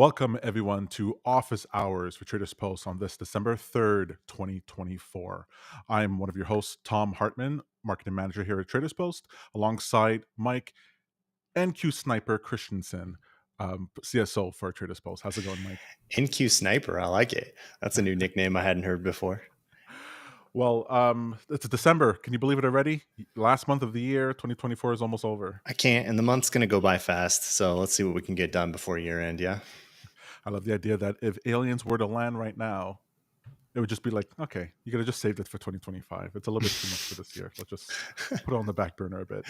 Welcome, everyone, to Office Hours for TradersPost on this December 3rd, 2024. I'm one of your hosts, Tom Hartman, Marketing Manager here at TradersPost, alongside Mike and Q Sniper Christensen, CSO for TradersPost. How's it going, Mike? NQ Sniper, I like it. That's a new nickname I hadn't heard before. Well, it's December. Can you believe it already? Last month of the year, 2024 is almost over. I can't, and the month's going to go by fast. So let's see what we can get done before year end. Yeah. I love the idea that if aliens were to land right now, it would just be like, okay, you gotta just save it for 2025. It's a little bit too much for this year. Let's just put it on the back burner a bit.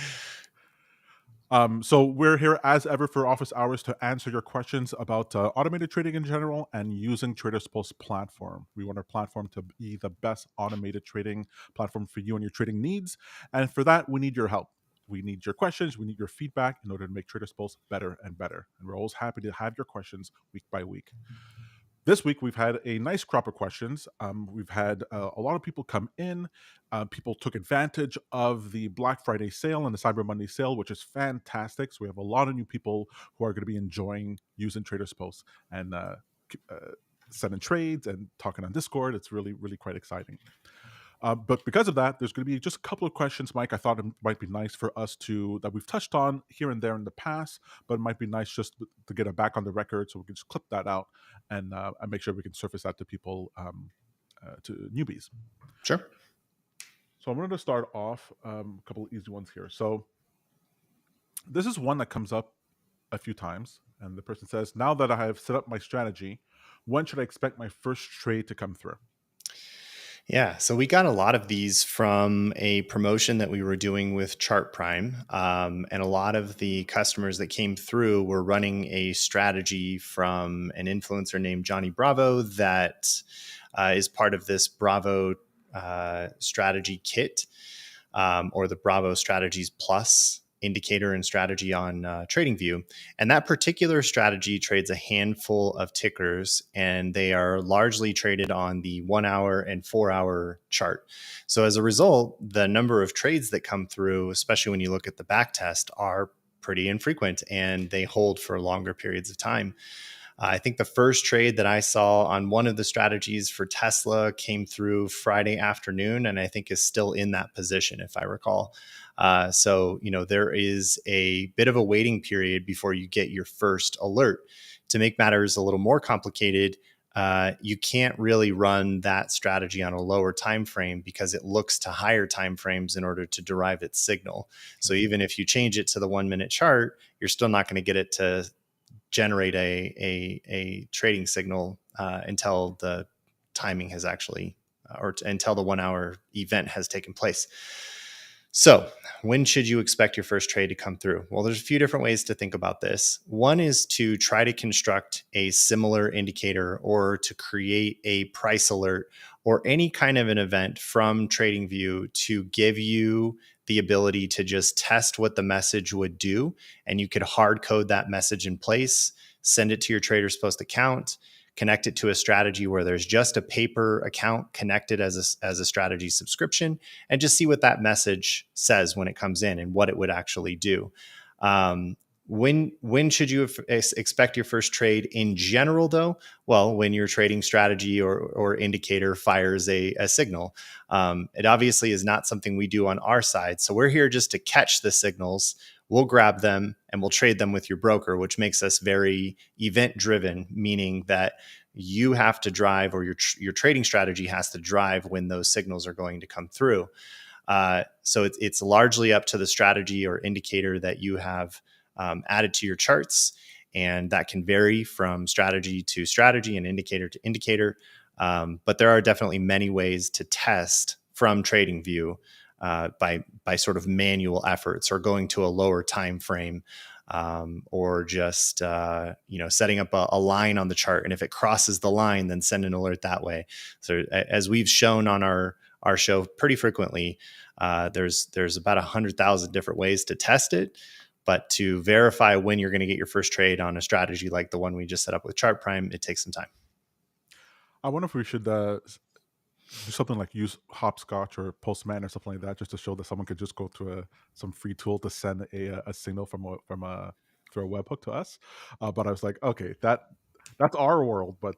So we're here as ever for office hours to answer your questions about automated trading in general and using TradersPost platform. We want our platform to be the best automated trading platform for you and your trading needs. And for that, we need your help. We need your questions. We need your feedback in order to make TradersPost better and better. And we're always happy to have your questions week by week. This week, we've had a nice crop of questions. We've had a lot of people come in. People took advantage of the Black Friday sale and the Cyber Monday sale, which is fantastic. So we have a lot of new people who are going to be enjoying using TradersPost and sending trades and talking on Discord. It's really, really quite exciting. But because of that, there's going to be just a couple of questions, Mike. I thought it might be nice for us that we've touched on here and there in the past, but it might be nice just to get it back on the record so we can just clip that out and make sure we can surface that to people, to newbies. Sure. So I'm going to start off a couple of easy ones here. So this is one that comes up a few times, and the person says, now that I have set up my strategy, when should I expect my first trade to come through? Yeah, so we got a lot of these from a promotion that we were doing with Chart Prime. And a lot of the customers that came through were running a strategy from an influencer named Johnny Bravo that is part of this Bravo strategy kit, or the Bravo Strategies Plus indicator and strategy on TradingView. And that particular strategy trades a handful of tickers, and they are largely traded on the 1 hour and 4 hour chart. So as a result, the number of trades that come through, especially when you look at the back test, are pretty infrequent, and they hold for longer periods of time. I think the first trade that I saw on one of the strategies for Tesla came through Friday afternoon, and I think is still in that position, if I recall. So, there is a bit of a waiting period before you get your first alert. To make matters a little more complicated, you can't really run that strategy on a lower time frame because it looks to higher time frames in order to derive its signal. So even if you change it to the 1 minute chart, you're still not going to get it to generate a trading signal until the timing has actually, until the 1 hour event has taken place. So when should you expect your first trade to come through? Well, there's a few different ways to think about this. One is to try to construct a similar indicator or to create a price alert or any kind of an event from TradingView to give you the ability to just test what the message would do. And you could hard code that message in place, send it to your TradersPost account, connect it to a strategy where there's just a paper account connected as a strategy subscription, and just see what that message says when it comes in and what it would actually do. When should you expect your first trade in general, though? Well, when your trading strategy or indicator fires a signal. It obviously is not something we do on our side. So we're here just to catch the signals. We'll grab them and we'll trade them with your broker, which makes us very event driven, meaning that you have to drive, or your trading strategy has to drive when those signals are going to come through. So it's largely up to the strategy or indicator that you have added to your charts. And that can vary from strategy to strategy and indicator to indicator. But there are definitely many ways to test from TradingView by sort of manual efforts, or going to a lower time frame, or just setting up a line on the chart. And if it crosses the line, then send an alert that way. So as we've shown on our show pretty frequently, there's about 100,000 different ways to test it. But to verify when you're going to get your first trade on a strategy like the one we just set up with Chart Prime, it takes some time. I wonder if we should do something like use Hopscotch or Postman or something like that, just to show that someone could just go to some free tool to send a signal through a webhook to us. But I was like, okay, that That's our world, but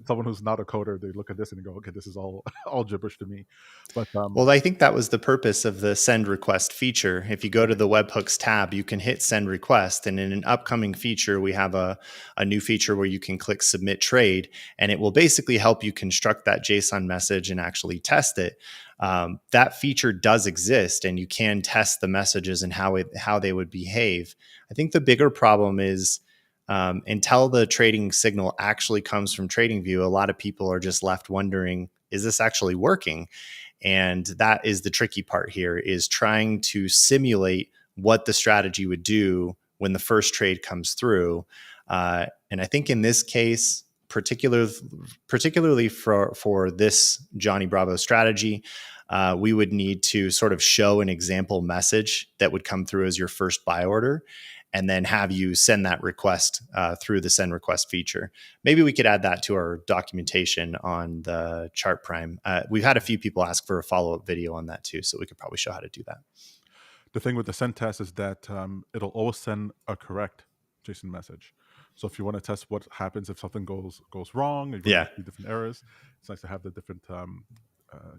someone who's not a coder, they look at this and go, "Okay, this is all all gibberish to me." But Well, I think that was the purpose of the send request feature. If you go to right, the webhooks tab, you can hit send request. And in an upcoming feature, we have a new feature where you can click submit trade, and it will basically help you construct that JSON message and actually test it. That feature does exist, and you can test the messages and how they would behave. I think the bigger problem is until the trading signal actually comes from TradingView, a lot of people are just left wondering, is this actually working? And that is the tricky part here, is trying to simulate what the strategy would do when the first trade comes through. And I think in this case, particularly for this Johnny Bravo strategy, we would need to sort of show an example message that would come through as your first buy order, and then have you send that request through the send request feature. Maybe we could add that to our documentation on the chart prime. We've had a few people ask for a follow-up video on that too, so we could probably show how to do that. the thing with the send test is that it'll always send a correct JSON message. So if you want to test what happens if something goes wrong, if you want Yeah. to see different errors, it's nice to have the different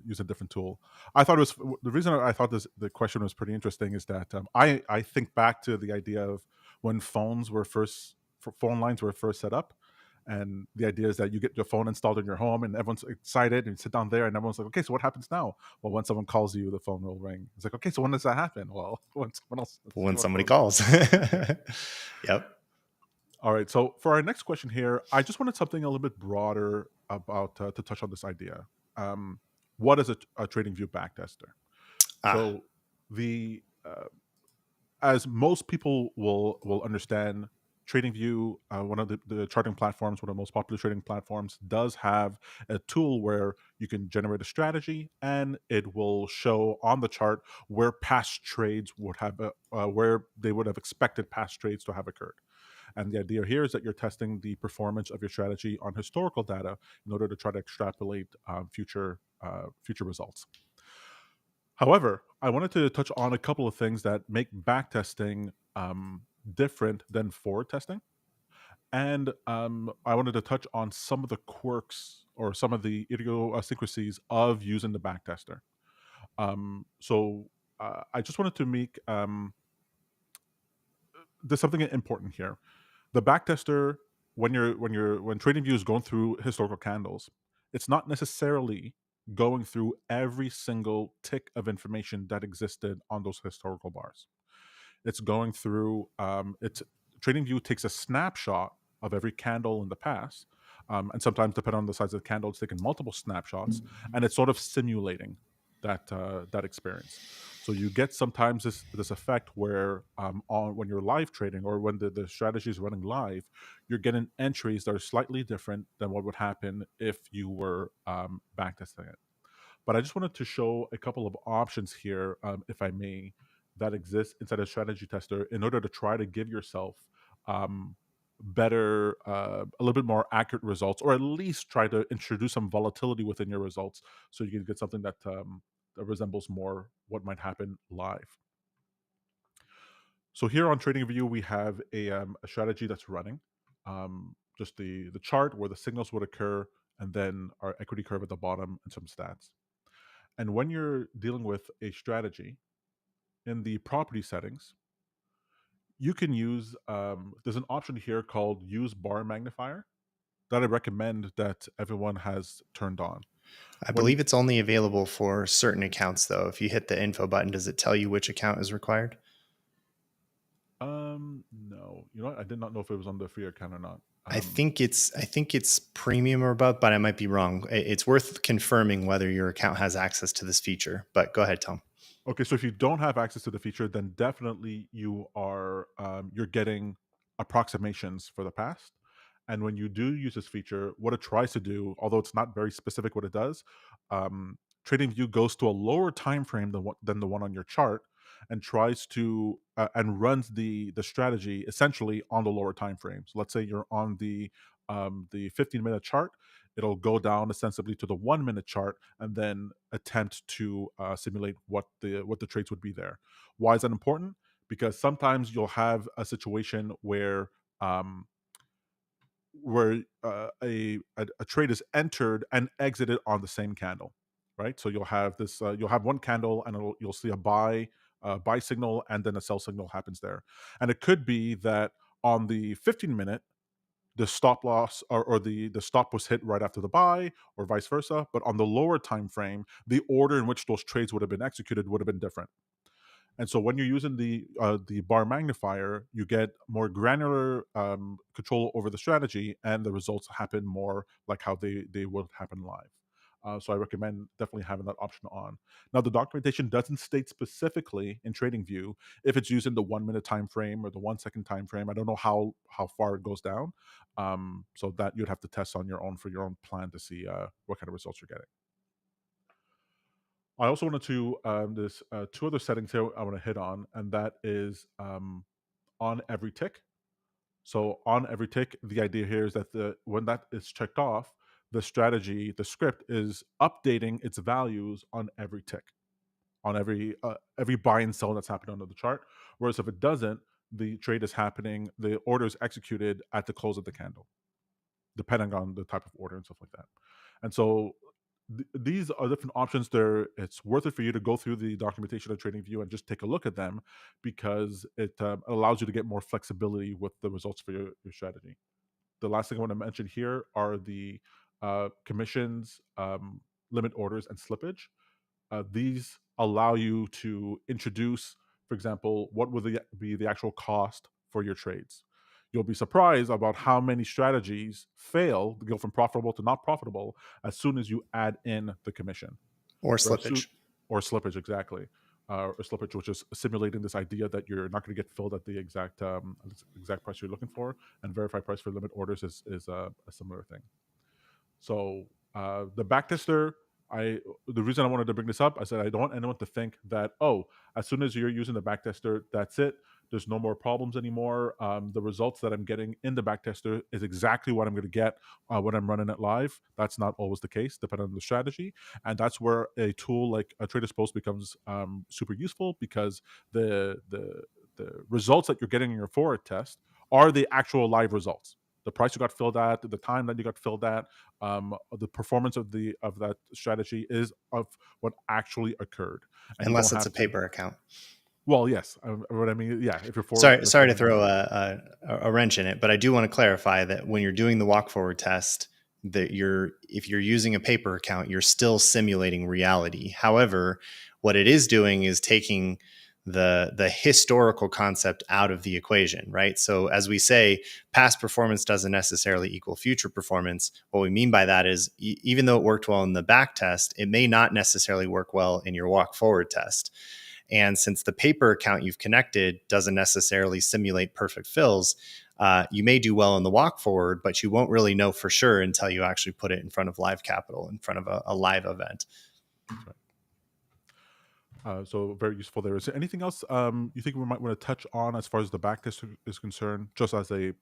use a different tool. I thought it was the reason I thought the question was pretty interesting is that I think back to the idea of when phone lines were first set up. And the idea is that you get your phone installed in your home and everyone's excited and you sit down there and everyone's like, okay, so what happens now? Well, when someone calls you, the phone will ring. It's like, okay, so when does that happen? Well, when someone else, When someone somebody calls. calls. Yeah. Yep. All right. So for our next question here, I just wanted something a little bit broader about to touch on this idea. Um, what is a trading view backtester? Ah, So the as most people will understand, TradingView, one of the charting platforms, one of the most popular trading platforms, does have a tool where you can generate a strategy, and it will show on the chart where past trades would have where they would have expected past trades to have occurred. And the idea here is that you're testing the performance of your strategy on historical data in order to try to extrapolate future results. However, I wanted to touch on a couple of things that make backtesting different than forward testing. And I wanted to touch on some of the quirks or some of the idiosyncrasies of using the backtester. So I just wanted to make there's something important here. The backtester, when TradingView is going through historical candles, it's not necessarily going through every single tick of information that existed on those historical bars. It's going through it's TradingView takes a snapshot of every candle in the past, and sometimes depending on the size of the candle, it's taking multiple snapshots, and it's sort of simulating that experience. So you get sometimes this effect where on when you're live trading or when the strategy is running live, you're getting entries that are slightly different than what would happen if you were backtesting it. But I just wanted to show a couple of options here, if I may, that exist inside a strategy tester in order to try to give yourself um, a little bit more accurate results, or at least try to introduce some volatility within your results so you can get something that resembles more what might happen live. So here on TradingView, we have a strategy that's running, just the chart where the signals would occur, and then our equity curve at the bottom and some stats. And when you're dealing with a strategy in the property settings, you can use, there's an option here called use bar magnifier that I recommend that everyone has turned on. I When, believe it's only available for certain accounts, though. If you hit the info button, does it tell you which account is required? no, you know what? I did not know if it was on the free account or not. I think it's premium or above, but I might be wrong. It's worth confirming whether your account has access to this feature. But go ahead, Tom. Okay, so if you don't have access to the feature, then definitely you're getting approximations for the past. And when you do use this feature, what it tries to do, although it's not very specific what it does, TradingView goes to a lower time frame than the one on your chart, and tries to and runs the strategy essentially on the lower time frame. So let's say you're on the 15-minute chart, it'll go down ostensibly to the 1 minute chart and then attempt to simulate what the trades would be there. Why is that important? Because sometimes you'll have a situation where um, where a trade is entered and exited on the same candle, right? So you'll have this, you'll have one candle, and you'll see a buy signal, and then a sell signal happens there. And it could be that on the 15-minute, the stop loss, or the stop was hit right after the buy, or vice versa. But on the lower time frame, the order in which those trades would have been executed would have been different. And so when you're using the bar magnifier, you get more granular control over the strategy, and the results happen more like how they would happen live. So I recommend definitely having that option on. Now, the documentation doesn't state specifically in TradingView if it's using the 1 minute time frame or the 1 second time frame. I don't know how far it goes down, so that you'd have to test on your own for your own plan to see what kind of results you're getting. I also wanted to there's two other settings here I want to hit on, and that is on every tick. So on every tick, the idea here is that when that is checked off, the strategy, the script is updating its values on every tick, on every buy and sell that's happening under the chart. Whereas if it doesn't, the trade is happening, the order is executed at the close of the candle, depending on the type of order and stuff like that. And so these are different options. There, it's worth it for you to go through the documentation of TradingView and just take a look at them, because it allows you to get more flexibility with the results for your strategy. The last thing I want to mention here are the commissions, limit orders, and slippage. These allow you to introduce, for example, what would be the actual cost for your trades. You'll be surprised about how many strategies fail to go from profitable to not profitable as soon as you add in the commission, or or, su- slippage. or slippage, exactly. Or slippage, which is simulating this idea that you're not going to get filled at the exact price you're looking for, and verified price for limit orders is a similar thing. So the backtester, I the reason I wanted to bring this up, I said I don't want anyone to think that, oh, as soon as you're using the backtester, that's it. There's no more problems anymore. The results that I'm getting in the backtester is exactly what I'm going to get when I'm running it live. That's not always the case, depending on the strategy, and that's where a tool like a TradersPost becomes super useful, because the results that you're getting in your forward test are the actual live results. The price you got filled at, the time that you got filled at, the performance of that strategy is of what actually occurred, and you Unless don't it's a have to. paper account. Well, yes, what I mean, yeah, if you're for Sorry to forwarding throw money. a wrench in it, but I do want to clarify that when you're doing the walk forward test, that if you're using a paper account, you're still simulating reality. However, what it is doing is taking the historical concept out of the equation, right? So as we say, past performance doesn't necessarily equal future performance. What we mean by that is even though it worked well in the back test, it may not necessarily work well in your walk forward test. And since the paper account you've connected doesn't necessarily simulate perfect fills, you may do well in the walk forward, but you won't really know for sure until you actually put it in front of live capital, in front of a live event. That's right. So very useful there. Is there anything else you think we might want to touch on as far as the backtest is concerned, just as a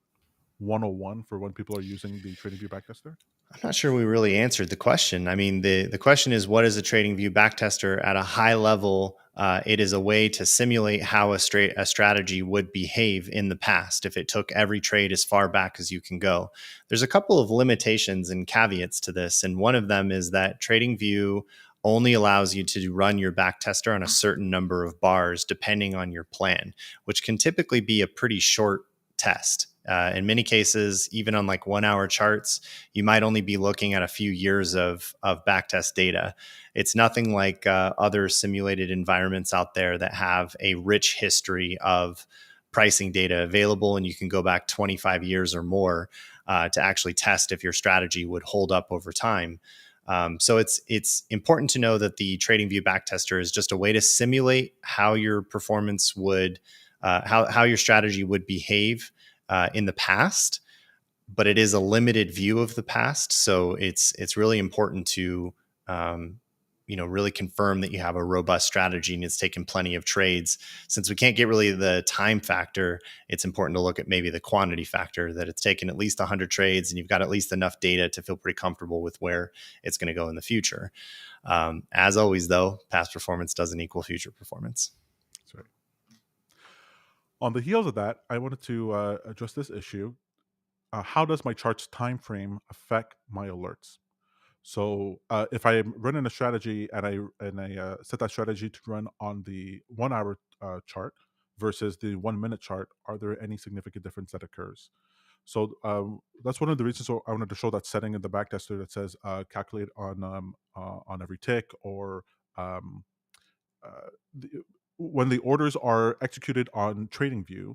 101 for when people are using the TradingView backtester? I'm not sure we really answered the question. I mean, the question is, what is a TradingView backtester? At a high level, it is a way to simulate how a strategy would behave in the past if it took every trade as far back as you can go. There's a couple of limitations and caveats to this, and one of them is that TradingView only allows you to run your backtester on a certain number of bars depending on your plan, which can typically be a pretty short test. In many cases, even on like 1 hour charts, you might only be looking at a few years of backtest data. It's nothing like other simulated environments out there that have a rich history of pricing data available, and you can go back 25 years or more to actually test if your strategy would hold up over time. So it's important to know that the TradingView backtester is just a way to simulate how your performance would, how your strategy would behave in the past, but it is a limited view of the past. So it's really important to really confirm that you have a robust strategy and it's taken plenty of trades. Since we can't get really the time factor, it's important to look at maybe the quantity factor, that it's taken at least 100 trades and you've got at least enough data to feel pretty comfortable with where it's going to go in the future. As always, though, past performance doesn't equal future performance. That's right. On the heels of that, I wanted to address this issue. how does my chart's time frame affect my alerts? So if I'm running a strategy and I set that strategy to run on the 1 hour chart versus the 1 minute chart, are there any significant difference that occurs? So that's one of the reasons. So I wanted to show that setting in the backtester that says calculate on every tick, or um, the, when the orders are executed on TradingView,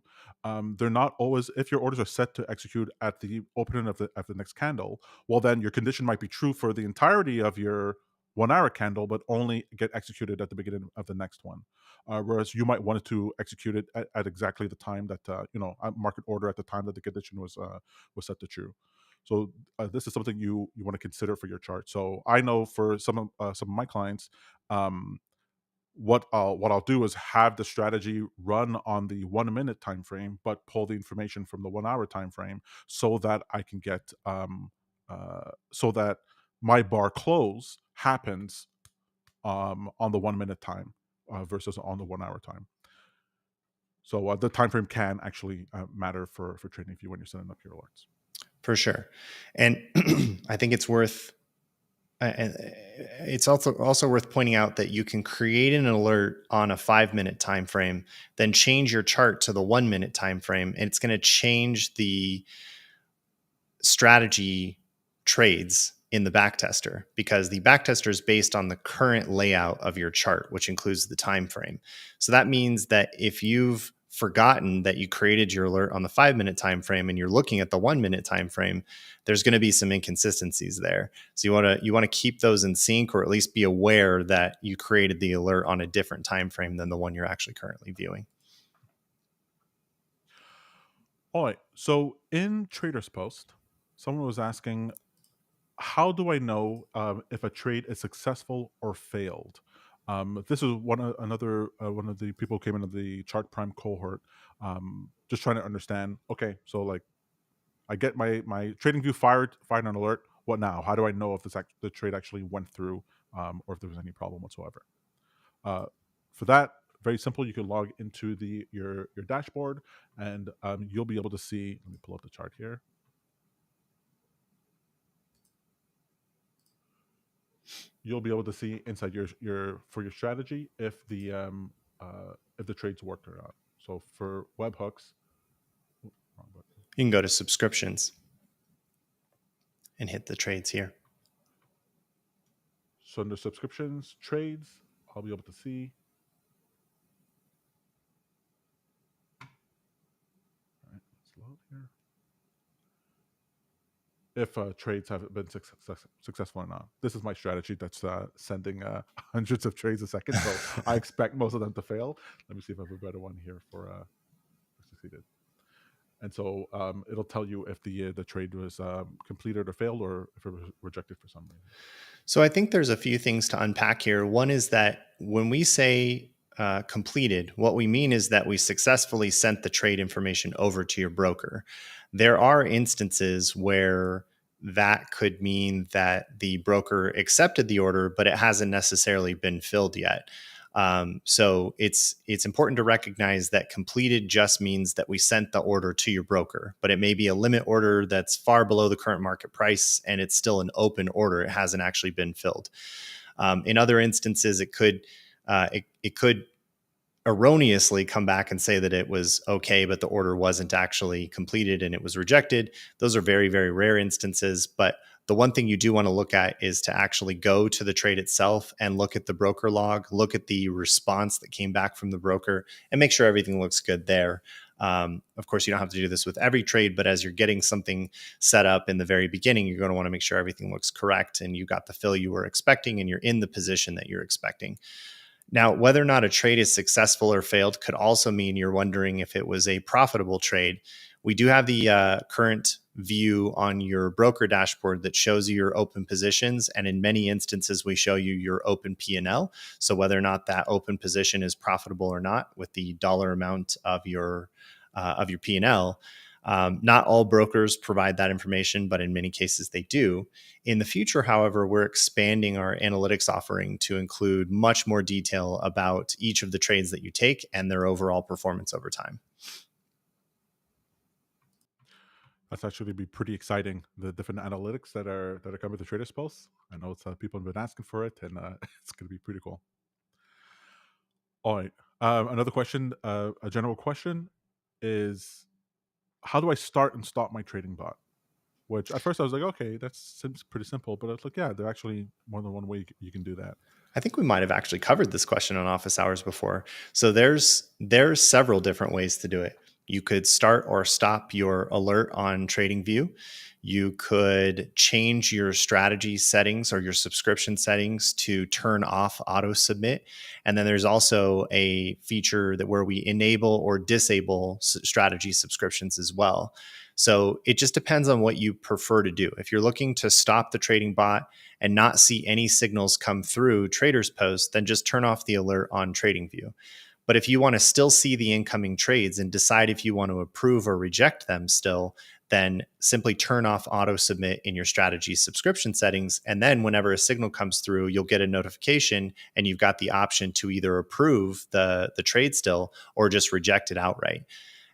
they're not always. If your orders are set to execute at the opening of the next candle, well, then your condition might be true for the entirety of your 1 hour candle, but only get executed at the beginning of the next one. Whereas you might want it to execute it at exactly the time that market order at the time that the condition was set to true. So this is something you want to consider for your chart. So I know for some of my clients, um, what I'll do is have the strategy run on the 1 minute time frame, but pull the information from the 1 hour time frame so that I can get so that my bar close happens on the 1 minute time versus on the 1 hour time. So the time frame can actually matter for trading view when you're setting up your alerts. For sure. And I think it's worth it's also worth pointing out that you can create an alert on a 5-minute time frame, then change your chart to the 1-minute time frame, and it's going to change the strategy trades in the backtester, because the backtester is based on the current layout of your chart, which includes the time frame. So that means that if you've forgotten that you created your alert on the 5-minute time frame and you're looking at the 1-minute time frame, there's going to be some inconsistencies there. So you want to keep those in sync, or at least be aware that you created the alert on a different time frame than the one you're actually currently viewing. All right. So in TradersPost, someone was asking, how do I know if a trade is successful or failed? This is one of the people who came into the Chart Prime cohort, just trying to understand. Okay, so like I get my TradingView fired an alert. What now? How do I know if the trade actually went through, or if there was any problem whatsoever? Uh, for that, very simple. You can log into your dashboard, and you'll be able to see. Let me pull up the chart here. You'll be able to see inside your for your strategy if the trades worked or not. So for webhooks, wrong button. You can go to subscriptions and hit the trades here. So under subscriptions trades, I'll be able to see. All right, let's load here. If trades have been successful or not. This is my strategy that's sending hundreds of trades a second, so I expect most of them to fail. Let me see if I have a better one here for succeeded. And so it'll tell you if the trade was completed or failed, or if it was rejected for some reason. So I think there's a few things to unpack here. One is that when we say completed, what we mean is that we successfully sent the trade information over to your broker. There are instances where that could mean that the broker accepted the order, but it hasn't necessarily been filled yet. So it's important to recognize that completed just means that we sent the order to your broker, but it may be a limit order that's far below the current market price, and it's still an open order. It hasn't actually been filled. In other instances, it could erroneously come back and say that it was okay, but the order wasn't actually completed and it was rejected. Those are very, very rare instances. But the one thing you do want to look at is to actually go to the trade itself and look at the broker log, look at the response that came back from the broker, and make sure everything looks good there. Of course, you don't have to do this with every trade, but as you're getting something set up in the very beginning, you're going to want to make sure everything looks correct and you got the fill you were expecting and you're in the position that you're expecting. Now, whether or not a trade is successful or failed could also mean you're wondering if it was a profitable trade. We do have the current view on your broker dashboard that shows you your open positions, and in many instances, we show you your open P&L. So whether or not that open position is profitable or not, with the dollar amount of your P&L. Not all brokers provide that information, but in many cases they do. In the future, however, we're expanding our analytics offering to include much more detail about each of the trades that you take and their overall performance over time. That's actually be pretty exciting. The different analytics that are coming to TradersPost. I know it's people have been asking for it, and it's going to be pretty cool. All right. Another question, a general question, is how do I start and stop my trading bot? Which at first I was like, okay, that seems pretty simple, but I was like, yeah, there actually more than one way you can do that. I think we might have actually covered this question on office hours before. So there's several different ways to do it. You could start or stop your alert on TradingView. You could change your strategy settings or your subscription settings to turn off auto submit. And then there's also a feature that where we enable or disable strategy subscriptions as well. So it just depends on what you prefer to do. If you're looking to stop the trading bot and not see any signals come through TradersPost, then just turn off the alert on TradingView. But if you want to still see the incoming trades and decide if you want to approve or reject them still, then simply turn off auto submit in your strategy subscription settings. And then whenever a signal comes through, you'll get a notification and you've got the option to either approve the trade still or just reject it outright.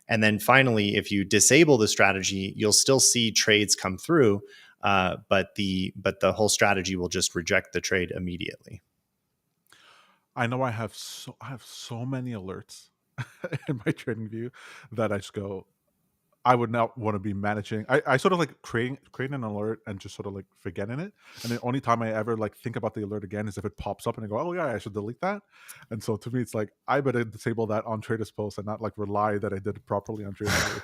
And then finally, if you disable the strategy, you'll still see trades come through, but the whole strategy will just reject the trade immediately. I know I have so many alerts in my TradingView that I just go, I would not want to be managing. I sort of like creating an alert and just sort of like forgetting it. And the only time I ever like think about the alert again is if it pops up and I go, oh yeah, I should delete that. And so to me, it's like I better disable that on TradersPost and not like rely that I did it properly on TradingView.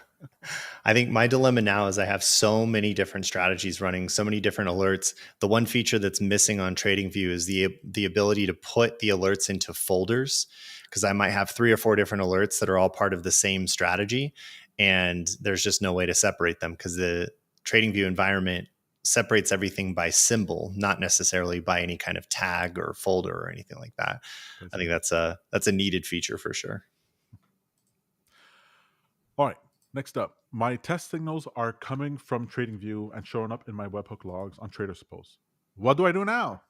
I think my dilemma now is I have so many different strategies running, so many different alerts. The one feature that's missing on TradingView is the ability to put the alerts into folders, because I might have 3 or 4 different alerts that are all part of the same strategy. And there's just no way to separate them because the TradingView environment separates everything by symbol, not necessarily by any kind of tag or folder or anything like that. I think that's a needed feature for sure. All right. Next up, my test signals are coming from TradingView and showing up in my webhook logs on TradersPost. What do I do now?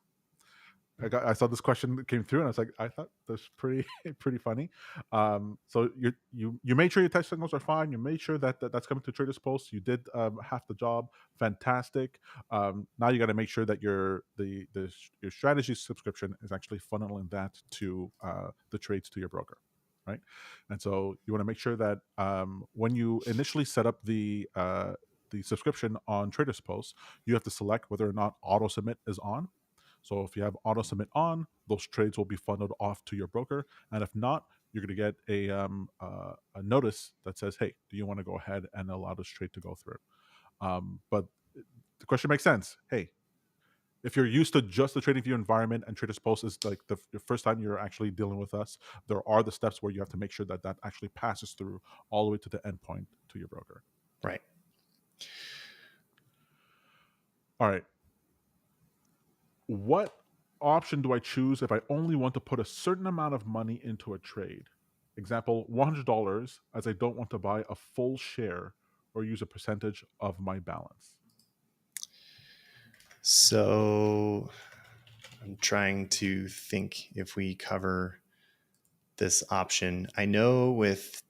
I saw this question that came through, and I was like, I thought that's pretty pretty funny. So you made sure your test signals are fine. You made sure that's coming to TradersPost. You did half the job. Fantastic. Now you got to make sure that your strategy subscription is actually funneling that to the trades to your broker, right? And so you want to make sure that when you initially set up the subscription on TradersPost, you have to select whether or not auto submit is on. So if you have auto submit on, those trades will be funneled off to your broker, and if not, you're going to get a notice that says, "Hey, do you want to go ahead and allow this trade to go through?" But the question makes sense. Hey, if you're used to just the TradingView environment and TradersPost is like the first time you're actually dealing with us, there are the steps where you have to make sure that that actually passes through all the way to the endpoint to your broker. Right. All right. What option do I choose if I only want to put a certain amount of money into a trade? Example, $100, as I don't want to buy a full share or use a percentage of my balance. So I'm trying to think if we cover this option. I know with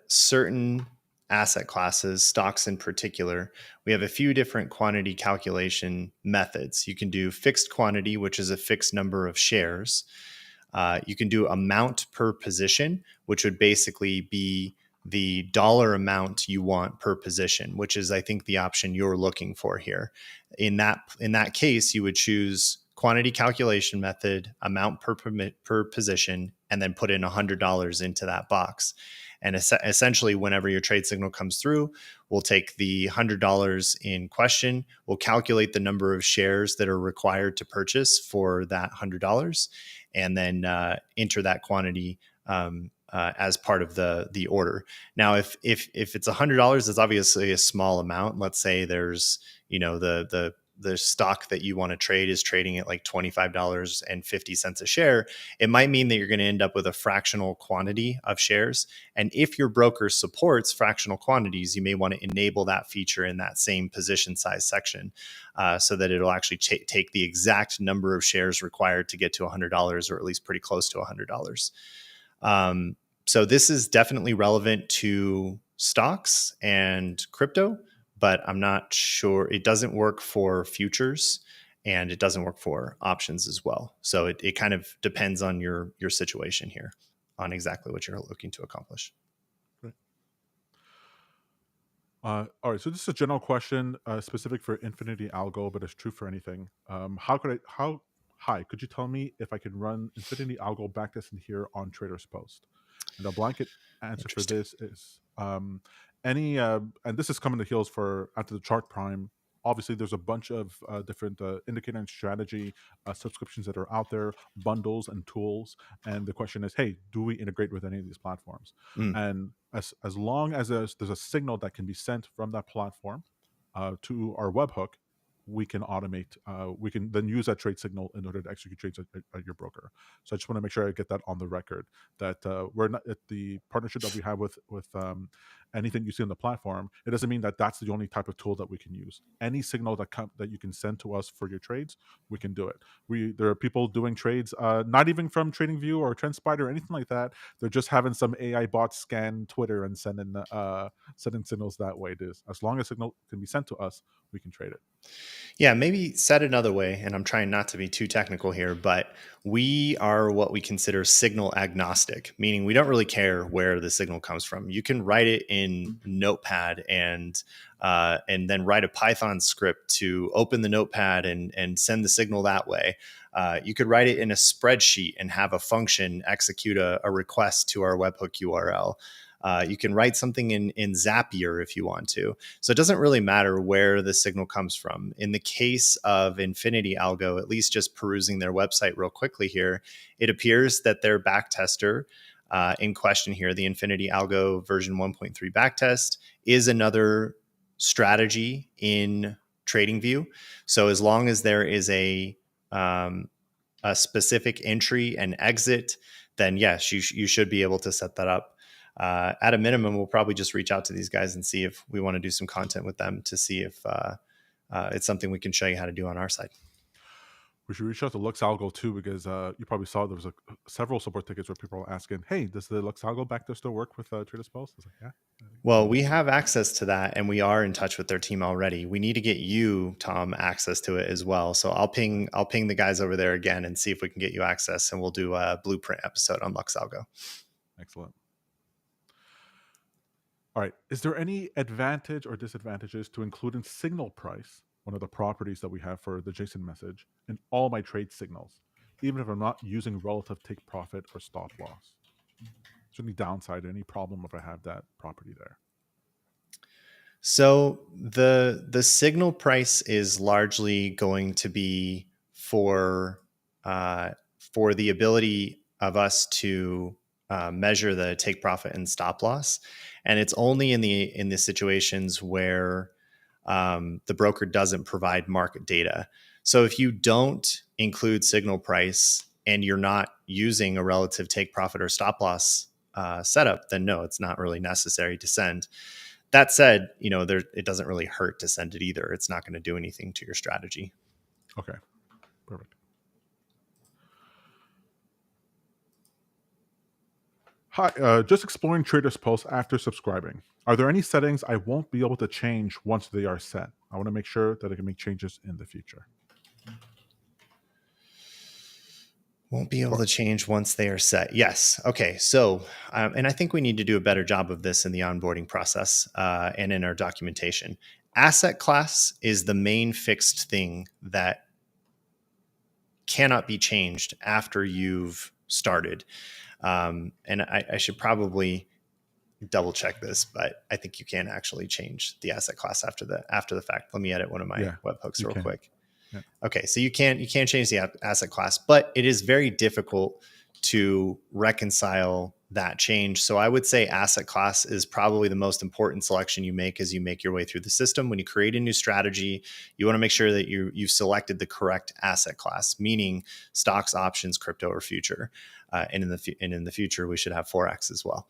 certain asset classes, stocks in particular, we have a few different quantity calculation methods. You can do fixed quantity, which is a fixed number of shares. You can do amount per position, which would basically be the dollar amount you want per position, which is, I think, the option you're looking for here. In that case, you would choose quantity calculation method, amount per position, and then put in $100 into that box. And essentially, whenever your trade signal comes through, we'll take the $100 in question, we'll calculate the number of shares that are required to purchase for that $100, and then enter that quantity as part of the order. Now, if it's $100, it's obviously a small amount. Let's say there's the stock that you want to trade is trading at like $25.50 a share. It might mean that you're going to end up with a fractional quantity of shares. And if your broker supports fractional quantities, you may want to enable that feature in that same position size section so that it'll actually take the exact number of shares required to get to $100, or at least pretty close to $100. So this is definitely relevant to stocks and crypto, but I'm not sure. It doesn't work for futures, and it doesn't work for options as well. So it kind of depends on your situation here, on exactly what you're looking to accomplish. Right. All right, so this is a general question, specific for Infinity Algo, but it's true for anything. Hi, could you tell me if I can run Infinity Algo backtesting here on TradersPost? And the blanket answer for Interesting. this is any, and this is coming to heels for after the chart prime. Obviously, there's a bunch of different indicator and strategy subscriptions that are out there, bundles and tools. And the question is, hey, do we integrate with any of these platforms? Mm. And as long as there's a signal that can be sent from that platform to our webhook, we can automate. We can then use that trade signal in order to execute trades at your broker. So I just want to make sure I get that on the record that we're not at the partnership that we have with anything you see on the platform. It doesn't mean that that's the only type of tool that we can use. Any signal that you can send to us for your trades, we can do it. There are people doing trades, not even from TradingView or TrendSpider or anything like that. They're just having some AI bot scan Twitter and sending signals that way. It is, as long as signal can be sent to us, we can trade it. Yeah, maybe said another way, and I'm trying not to be too technical here, but we are what we consider signal agnostic, meaning we don't really care where the signal comes from. You can write it in Notepad and then write a Python script to open the Notepad and send the signal that way. You could write it in a spreadsheet and have a function execute a request to our webhook URL. You can write something in Zapier if you want to. So it doesn't really matter where the signal comes from. In the case of Infinity Algo, at least just perusing their website real quickly here, it appears that their backtester in question here, the Infinity Algo version 1.3 backtest, is another strategy in TradingView. So as long as there is a specific entry and exit, then yes, you should be able to set that up. At a minimum, we'll probably just reach out to these guys and see if we want to do some content with them to see if it's something we can show you how to do on our side. We should reach out to LuxAlgo too, because you probably saw there was several support tickets where people are asking, "Hey, does the LuxAlgo backer still work with TradersPost?" It's like, yeah. Well, we have access to that, and we are in touch with their team already. We need to get you, Tom, access to it as well. So I'll ping the guys over there again and see if we can get you access, and we'll do a blueprint episode on LuxAlgo. Excellent. All right. Is there any advantage or disadvantages to including signal price, one of the properties that we have for the JSON message, in all my trade signals, even if I'm not using relative take profit or stop loss? Is there any downside, any problem if I have that property there? So the signal price is largely going to be for the ability of us to measure the take profit and stop loss, and it's only in the situations where the broker doesn't provide market data. So if you don't include signal price and you're not using a relative take profit or stop loss setup, then no, it's not really necessary to send. That said, it doesn't really hurt to send it either. It's not going to do anything to your strategy. Okay, perfect. Hi, just exploring TradersPost after subscribing. Are there any settings I won't be able to change once they are set? I want to make sure that I can make changes in the future. Won't be able to change once they are set. Yes. Okay. So, and I think we need to do a better job of this in the onboarding process and in our documentation. Asset class is the main fixed thing that cannot be changed after you've started. And I should probably double check this, but I think you can actually change the asset class after the fact. Let me edit one of my webhooks real quick. Yeah. Okay, so you can't change the asset class, but it is very difficult to reconcile that change. So I would say asset class is probably the most important selection you make as you make your way through the system. When you create a new strategy, you want to make sure that you've selected the correct asset class, meaning stocks, options, crypto, or future. And in the future, we should have Forex as well.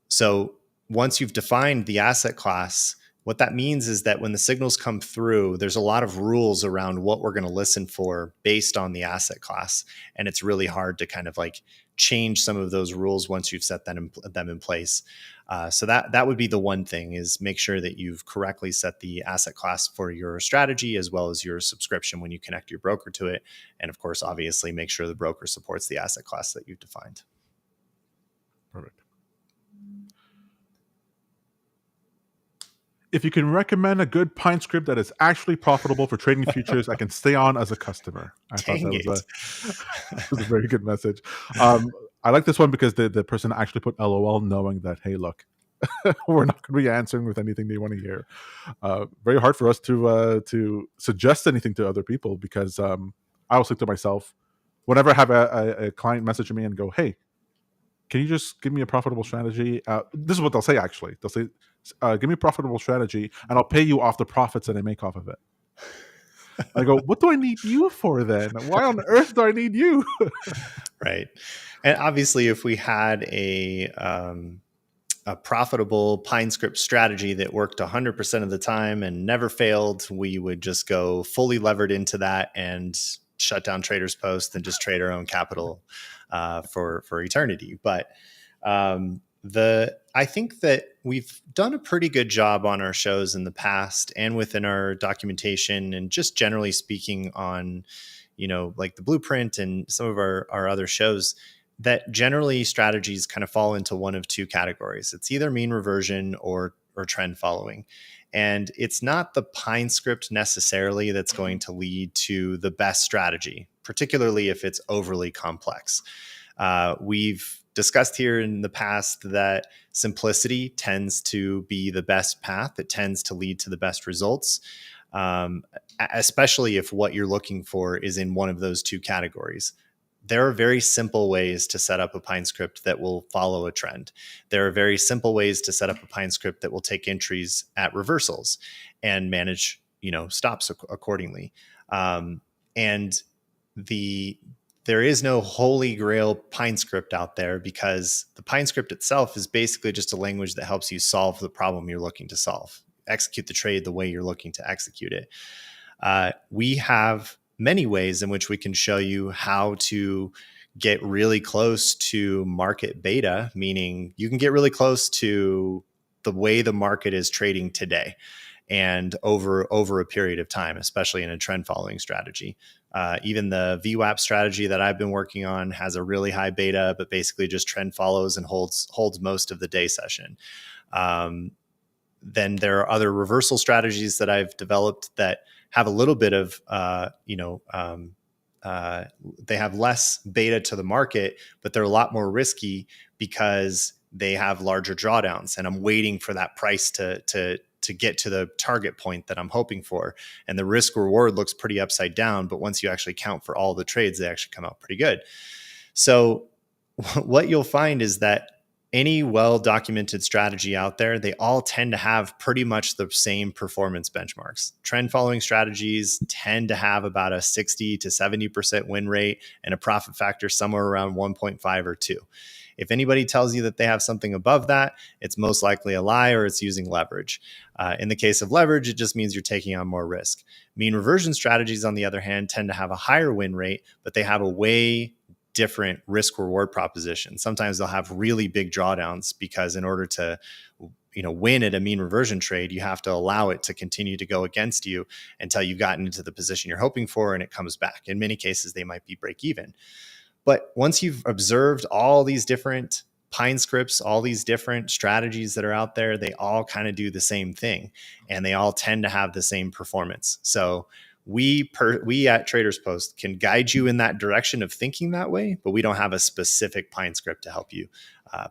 So once you've defined the asset class, What that means is that when the signals come through, there's a lot of rules around what we're going to listen for based on the asset class. And it's really hard to kind of like change some of those rules once you've set them in place. So that would be the one thing, is make sure that you've correctly set the asset class for your strategy as well as your subscription when you connect your broker to it. And of course, obviously, make sure the broker supports the asset class that you've defined. Perfect. If you can recommend a good Pine script that is actually profitable for trading futures, I can stay on as a customer. I thought Dang that it. was a very good message. I like this one because the person actually put LOL, knowing that, hey, look, we're not going to be answering with anything they want to hear. Very hard for us to suggest anything to other people, because I always think to myself, whenever I have a client message me and go, hey, can you just give me a profitable strategy? This is what they'll say, actually. They'll say, give me a profitable strategy and I'll pay you off the profits that I make off of it. I go, what do I need you for then? Why on earth do I need you? Right. And obviously, if we had a profitable Pine script strategy that worked 100% of the time and never failed, we would just go fully levered into that and shut down TradersPost and just trade our own capital for eternity. But I think that we've done a pretty good job on our shows in the past and within our documentation, and just generally speaking on, like the blueprint and some of our other shows, that generally strategies kind of fall into one of two categories. It's either mean reversion or trend following. And it's not the Pine script necessarily that's going to lead to the best strategy, particularly if it's overly complex. We've discussed here in the past that simplicity tends to be the best path. It tends to lead to the best results, especially if what you're looking for is in one of those two categories. There are very simple ways to set up a Pine script that will follow a trend. There are very simple ways to set up a Pine script that will take entries at reversals and manage, stops accordingly. And there is no holy grail Pine script out there, because the Pine script itself is basically just a language that helps you solve the problem you're looking to solve, execute the trade the way you're looking to execute it. We have many ways in which we can show you how to get really close to market beta, meaning you can get really close to the way the market is trading today and over a period of time, especially in a trend following strategy. Even the VWAP strategy that I've been working on has a really high beta, but basically just trend follows and holds most of the day session. Then there are other reversal strategies that I've developed that have a little bit of, they have less beta to the market, but they're a lot more risky because they have larger drawdowns. And I'm waiting for that price to get to the target point that I'm hoping for. And the risk reward looks pretty upside down, but once you actually count for all the trades, they actually come out pretty good. So what you'll find is that any well-documented strategy out there, they all tend to have pretty much the same performance benchmarks. Trend following strategies tend to have about a 60 to 70% win rate and a profit factor somewhere around 1.5 or 2. If anybody tells you that they have something above that, it's most likely a lie, or it's using leverage. In the case of leverage, it just means you're taking on more risk. Mean reversion strategies, on the other hand, tend to have a higher win rate, but they have a way different risk reward proposition. Sometimes they'll have really big drawdowns, because in order to win at a mean reversion trade, you have to allow it to continue to go against you until you've gotten into the position you're hoping for and it comes back. In many cases, they might be break even. But once you've observed all these different Pine scripts, all these different strategies that are out there, they all kind of do the same thing, and they all tend to have the same performance. So we at TradersPost can guide you in that direction of thinking that way, but we don't have a specific Pine script to help you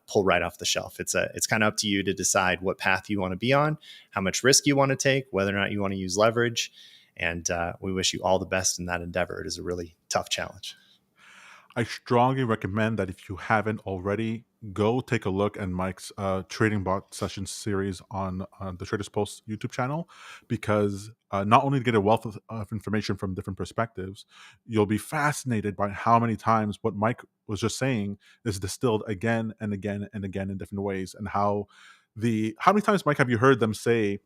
pull right off the shelf. It's kind of up to you to decide what path you want to be on, how much risk you want to take, whether or not you want to use leverage. And we wish you all the best in that endeavor. It is a really tough challenge. I strongly recommend that if you haven't already, go take a look at Mike's Trading Bot Sessions series on the TradersPost YouTube channel, because not only to get a wealth of information from different perspectives, you'll be fascinated by how many times what Mike was just saying is distilled again and again and again in different ways, and how many times, Mike, have you heard them say,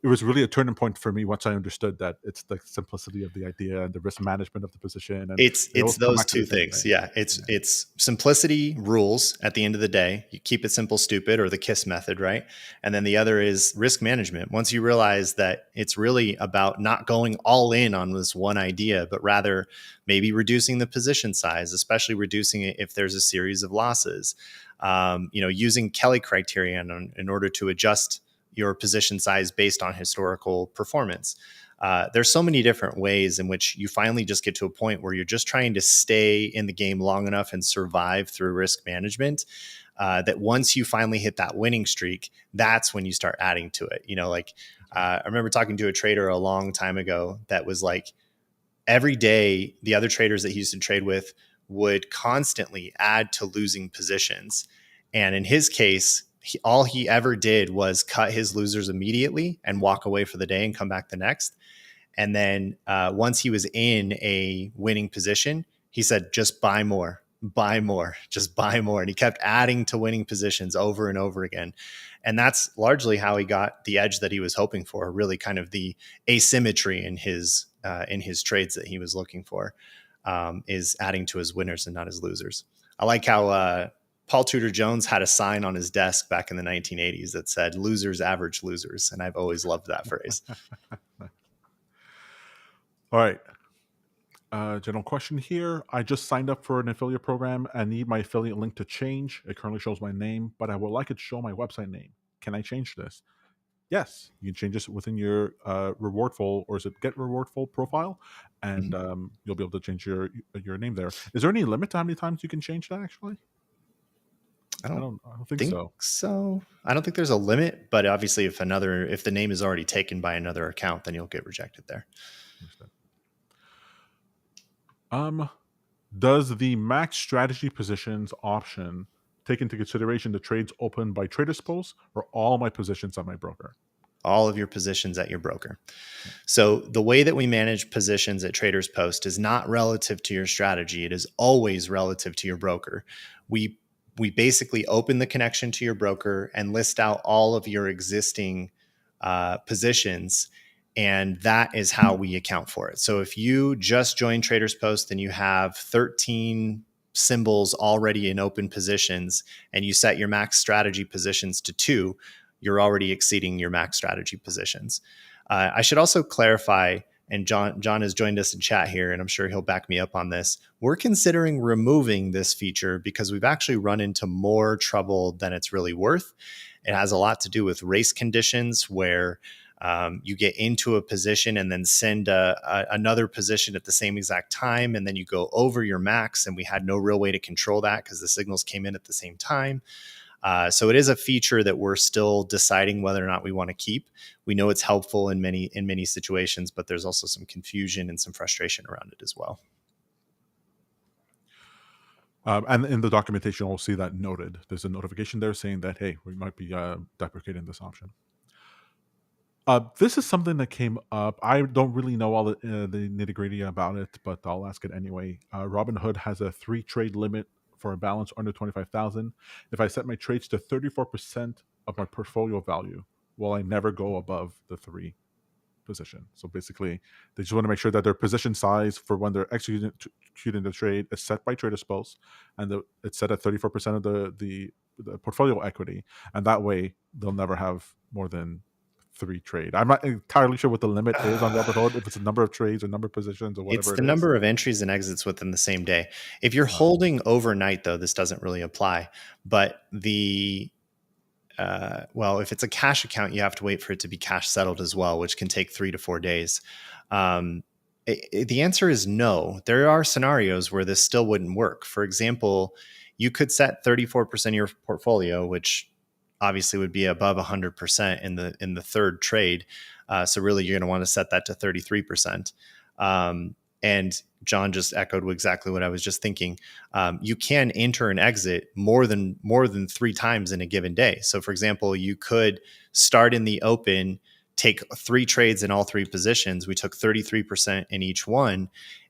it was really a turning point for me once I understood that it's the simplicity of the idea and the risk management of the position, and they It's always come those back to two the same things. thing. Yeah, Yeah. it's simplicity rules at the end of the day. You keep it simple, stupid, or the KISS method, right? And then the other is risk management. Once you realize that it's really about not going all in on this one idea, but rather maybe reducing the position size, especially reducing it if there's a series of losses. Using Kelly criterion in order to adjust your position size based on historical performance. There's so many different ways in which you finally just get to a point where you're just trying to stay in the game long enough and survive through risk management. That once you finally hit that winning streak, that's when you start adding to it. I remember talking to a trader a long time ago that was like, every day, the other traders that he used to trade with would constantly add to losing positions. And in his case, all he ever did was cut his losers immediately and walk away for the day and come back the next. And then once he was in a winning position, he said, just buy more, just buy more. And he kept adding to winning positions over and over again. And that's largely how he got the edge that he was hoping for, really kind of the asymmetry in his trades that he was looking for, is adding to his winners and not his losers. I like how Paul Tudor Jones had a sign on his desk back in the 1980s that said, losers average losers. And I've always loved that phrase. All right. General question here. I just signed up for an affiliate program and need my affiliate link to change. It currently shows my name, but I would like it to show my website name. Can I change this? Yes, you can change this within your rewardful, or is it get rewardful profile, and you'll be able to change your name there. Is there any limit to how many times you can change that? Actually, I don't I don't think think so. so. I don't think there's a limit, but obviously if the name is already taken by another account, then you'll get rejected there. Does the max strategy positions option take into consideration the trades opened by TradersPost or all my positions at my broker? All of your positions at your broker. So the way that we manage positions at TradersPost is not relative to your strategy. It is always relative to your broker. We basically open the connection to your broker and list out all of your existing positions, and that is how we account for it. So if you just joined TradersPost and you have 13 symbols already in open positions and you set your max strategy positions to 2, you're already exceeding your max strategy positions. I should also clarify, and John has joined us in chat here, and I'm sure he'll back me up on this. We're considering removing this feature because we've actually run into more trouble than it's really worth. It has a lot to do with race conditions where you get into a position and then send another position at the same exact time, and then you go over your max, and we had no real way to control that because the signals came in at the same time. So it is a feature that we're still deciding whether or not we want to keep. We know it's helpful in many situations, but there's also some confusion and some frustration around it as well. And in the documentation, you'll see that noted. There's a notification there saying that, hey, we might be deprecating this option. This is something that came up. I don't really know all the nitty-gritty about it, but I'll ask it anyway. Robinhood has a 3-trade limit for a balance under 25,000. If I set my trades to 34% of my portfolio value, will I never go above the 3 position? So basically, they just want to make sure that their position size for when they're executing the trade is set by TradersPost, and it's set at 34% of the portfolio equity, and that way they'll never have more than 3 trade. I'm not entirely sure what the limit is on Robinhood, if it's a number of trades or number of positions or It's whatever the it is. number of entries and exits within the same day. If you're holding overnight, though, this doesn't really apply. But if it's a cash account, you have to wait for it to be cash settled as well, which can take 3 to 4 days. The answer is no. There are scenarios where this still wouldn't work. For example, you could set 34% of your portfolio, which obviously would be above 100% in the third trade. So really, you're going to want to set that to 33%. And John just echoed exactly what I was just thinking. You can enter and exit more than 3 times in a given day. So, for example, you could start in the open, take 3 trades in all 3 positions. We took 33% in each one,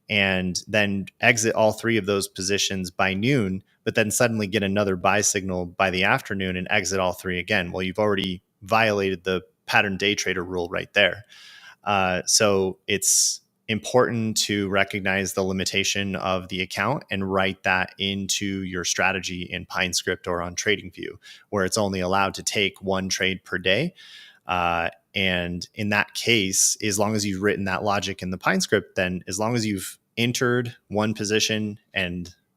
and then exit all 3 of those positions by noon, but then suddenly get another buy signal by the afternoon and exit all 3 again. Well, you've already violated the pattern day trader rule right there. So it's important to recognize the limitation of the account and write that into your strategy in PineScript or on TradingView, where it's only allowed to take one trade per day. And in that case, as long as you've written that logic in the PineScript, then as long as you've entered one position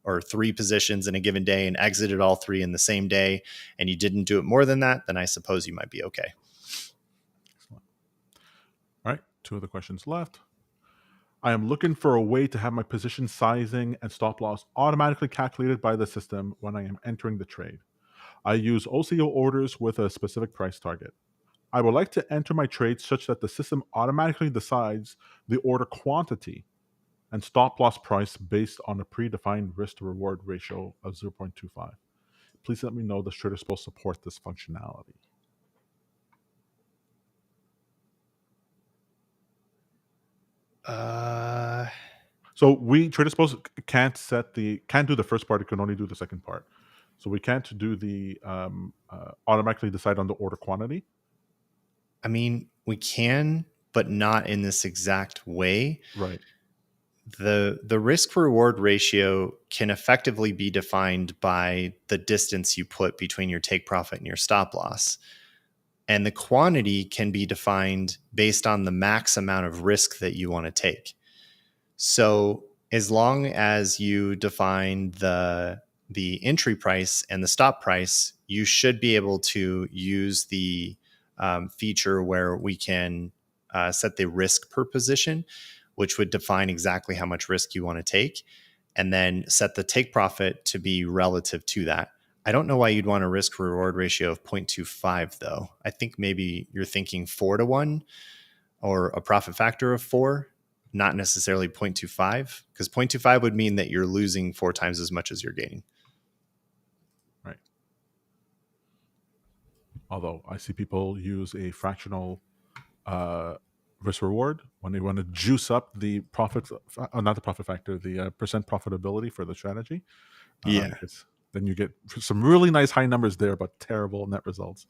or three positions in a given day and exited all three in the same day, and you didn't do it more than that, then I suppose you might be okay. Excellent. All right, 2 other questions left. I am looking for a way to have my position sizing and stop loss automatically calculated by the system when I am entering the trade. I use OCO orders with a specific price target. I would like to enter my trade such that the system automatically decides the order quantity and stop loss price based on a predefined risk to reward ratio of 0.25. Please let me know the TradersPost support this functionality. So we TraderSpost can't do the first part. It can only do the second part. So we can't do the automatically decide on the order quantity. I mean, we can, but not in this exact way. Right. The risk reward ratio can effectively be defined by the distance you put between your take profit and your stop loss. And the quantity can be defined based on the max amount of risk that you want to take. So as long as you define the entry price and the stop price, you should be able to use the feature where we can set the risk per position, which would define exactly how much risk you want to take, and then set the take profit to be relative to that. I don't know why you'd want a risk reward ratio of 0.25 though. I think maybe you're thinking 4-to-1 or a profit factor of 4, not necessarily 0.25, because 0.25 would mean that you're losing 4 times as much as you're gaining. Right. Although I see people use a fractional risk reward when they want to juice up the profits, not the profit factor, the percent profitability for the strategy. Yeah. Then you get some really nice high numbers there, but terrible net results.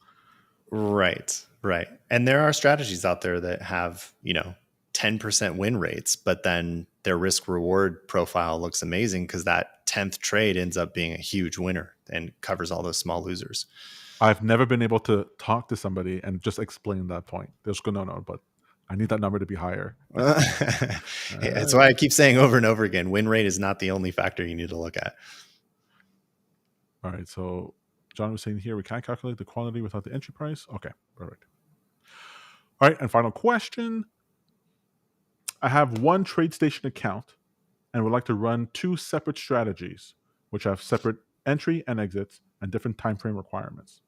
Right. And there are strategies out there that have, 10% win rates, but then their risk reward profile looks amazing because that 10th trade ends up being a huge winner and covers all those small losers. I've never been able to talk to somebody and just explain that point. There's no, but I need that number to be higher. That's why I keep saying over and over again, win rate is not the only factor you need to look at. All right. So John was saying here, we can't calculate the quantity without the entry price. Okay, perfect. All right. And final question. I have one TradeStation account and would like to run 2 separate strategies, which have separate entry and exits and different time frame requirements.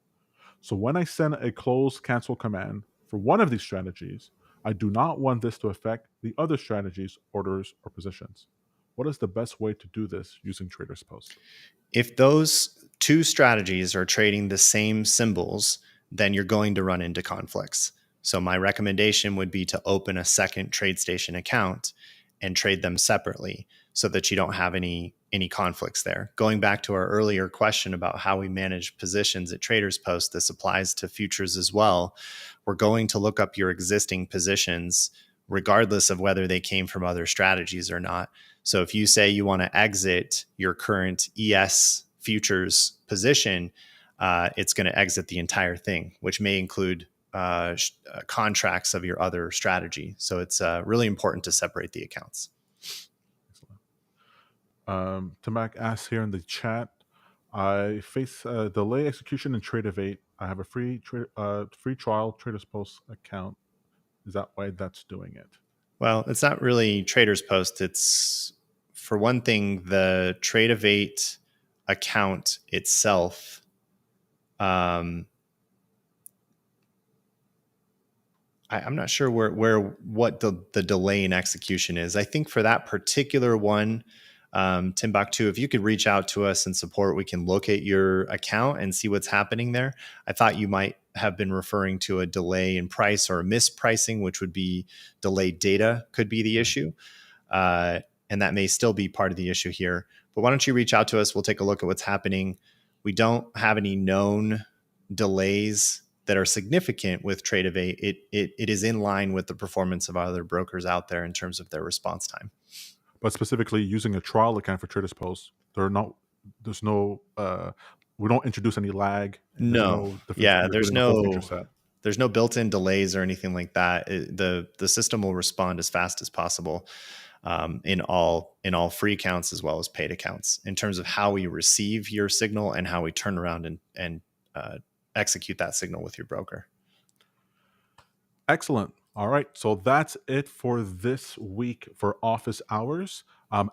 So when I send a close cancel command for one of these strategies, I do not want this to affect the other strategies, orders, or positions. What is the best way to do this using TradersPost? If those 2 strategies are trading the same symbols, then you're going to run into conflicts. So my recommendation would be to open a second TradeStation account and trade them separately so that you don't have any conflicts there. Going back to our earlier question about how we manage positions at TradersPost, this applies to futures as well. We're going to look up your existing positions regardless of whether they came from other strategies or not. So if you say you want to exit your current ES futures position, it's going to exit the entire thing, which may include contracts of your other strategy. So it's really important to separate the accounts. Tamak asks here in the chat, I face delay execution in Trade8. I have a free trial TradersPost account. Is that why that's doing it? Well, it's not really TradersPost. It's, for one thing, the Trade8 account itself. I'm not sure what the delay in execution is. I think for that particular one, Timbuktu, if you could reach out to us and support, we can locate your account and see what's happening there. I thought you might have been referring to a delay in price or a mispricing, which would be delayed data could be the issue. And that may still be part of the issue here. But why don't you reach out to us? We'll take a look at what's happening. We don't have any known delays that are significant with Tradevate, it is in line with the performance of other brokers out there in terms of their response time. But specifically using a trial account for TradersPost, there's no we don't introduce any lag. There's No, no difference. yeah, You're getting the full feature set. there's no built-in delays or anything like that. The system will respond as fast as possible in all free accounts as well as paid accounts in terms of how we receive your signal and how we turn around and execute that signal with your broker. Excellent. All right. So that's it for this week for office hours.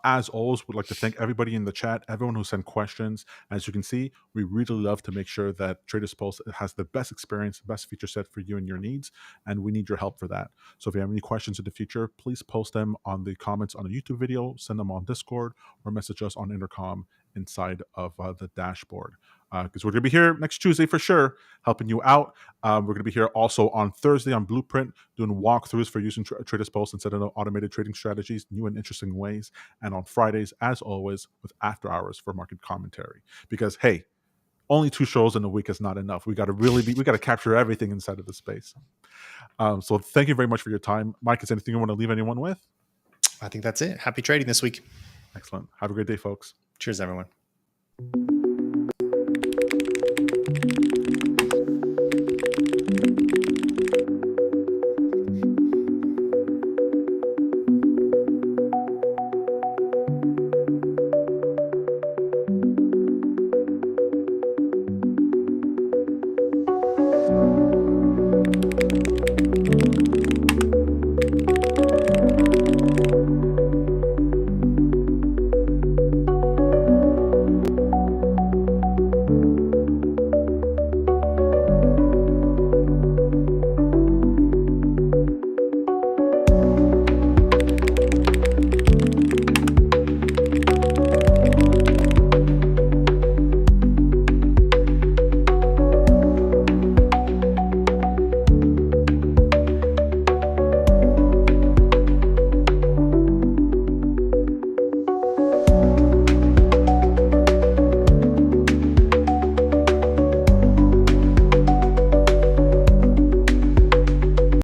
As always, we'd like to thank everybody in the chat, everyone who sent questions. As you can see, we really love to make sure that TradersPost has the best experience, the best feature set for you and your needs, and we need your help for that. So if you have any questions in the future, please post them on the comments on a YouTube video, send them on Discord, or message us on Intercom inside of the dashboard. Because we're going to be here next Tuesday for sure, helping you out. We're going to be here also on Thursday on Blueprint, doing walkthroughs for using TradersPost instead of automated trading strategies, new and interesting ways. And on Fridays, as always, with after hours for market commentary. Because hey, only 2 shows in a week is not enough. We got to capture everything inside of the space. So thank you very much for your time, Mike. Is there anything you want to leave anyone with? I think that's it. Happy trading this week. Excellent. Have a great day, folks. Cheers, everyone.